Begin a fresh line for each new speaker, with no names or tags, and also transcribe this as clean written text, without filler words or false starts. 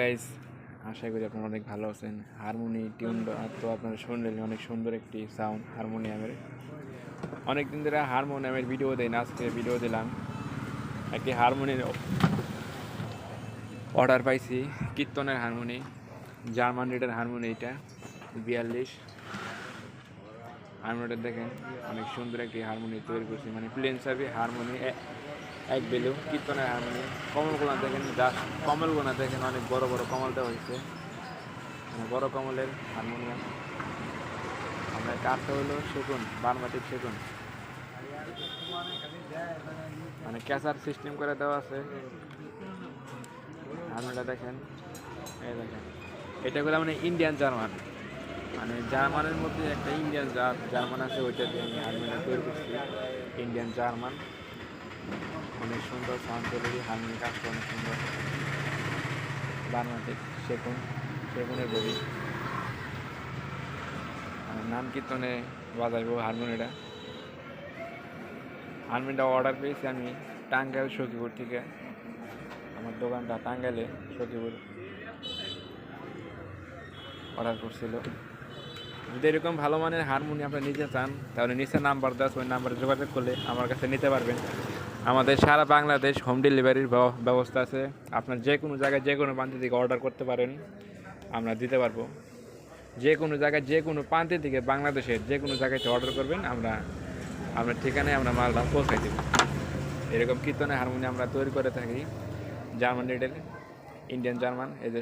Guys, আশা করি আপনারা অনেক ভালো আছেন। হারমোনি টিউনটা তো আপনারা শুনলেন, অনেক সুন্দর একটি সাউন্ড হারমোনিয়ামের। অনেকদিন ধরে হারমোনিয়ামের ভিডিও দেয় না, আজকে ভিডিও দিলাম। একটি হারমোনির অর্ডার পাইছি, কীর্তনের হারমোনি, জার্মান রেডের হারমোনি। এটা 42 হারমোনিটা দেখেন, অনেক সুন্দর একটি হারমোনি তৈরি করছি, মানে প্লেন সার্ভি হারমোনি এক বেলু কীর্তনের হারমোনি। কমলগুলো দেখেন, জাস্ট কমলগুলো দেখেন, অনেক বড় বড় কমল দেওয়া হয়েছে, মানে বড় কমলের হারমোনিয়াম। আমরা কাঠটা হলো সেগুন, বারমাটিক সেগুন, মানে ক্যাচার সিস্টেম করে দেওয়া আছে। হারমোনিয়ামটা দেখেন, এই দেখেন, এটা করে মানে ইন্ডিয়ান জার্মান, মানে জার্মানের মধ্যে একটা ইন্ডিয়ান জার্মান আছে, ওইটা দিয়ে আমি হারমোনিয়াম তৈরি করছি। ইন্ডিয়ান জার্মান, অনেক সুন্দর সাউন্ড তৈরি, হারমোনিয়াম কাজটা অনেক সুন্দর। বারমাটিক সেগুনের বডি, নাম কীর্তনে বাজাইব হারমোনিয়ামটা অর্ডার পেয়েছি আমি টাঙ্গাইল সখীপুর থেকে। আমার দোকানটা টাঙ্গাইলে, সখীপুর অর্ডার করছিল। যদি এরকম ভালো মানের হারমোনিয়াম আপনারা নিতে চান, তাহলে নিচে নাম্বার দেওয়া আছে, ওই নাম্বারে যোগাযোগ করলে আমার কাছে নিতে পারবেন। আমাদের সারা বাংলাদেশ হোম ডেলিভারির ব্যবস্থা আছে। আপনার যে কোনো জায়গায় যে কোনো প্রান্ত থেকে অর্ডার করতে পারেন, আমরা দিতে পারবো। যে কোনো জায়গায় যে কোনো প্রান্তে থেকে বাংলাদেশের যে কোনো জায়গায় অর্ডার করবেন, আমরা আপনার ঠিকানায় আমরা মালটা পৌঁছাই দেব। এরকম কীর্তনের হারমোনিয়াম আমরা তৈরি করে থাকি, জার্মান রেডের, ইন্ডিয়ান জার্মান। এই যে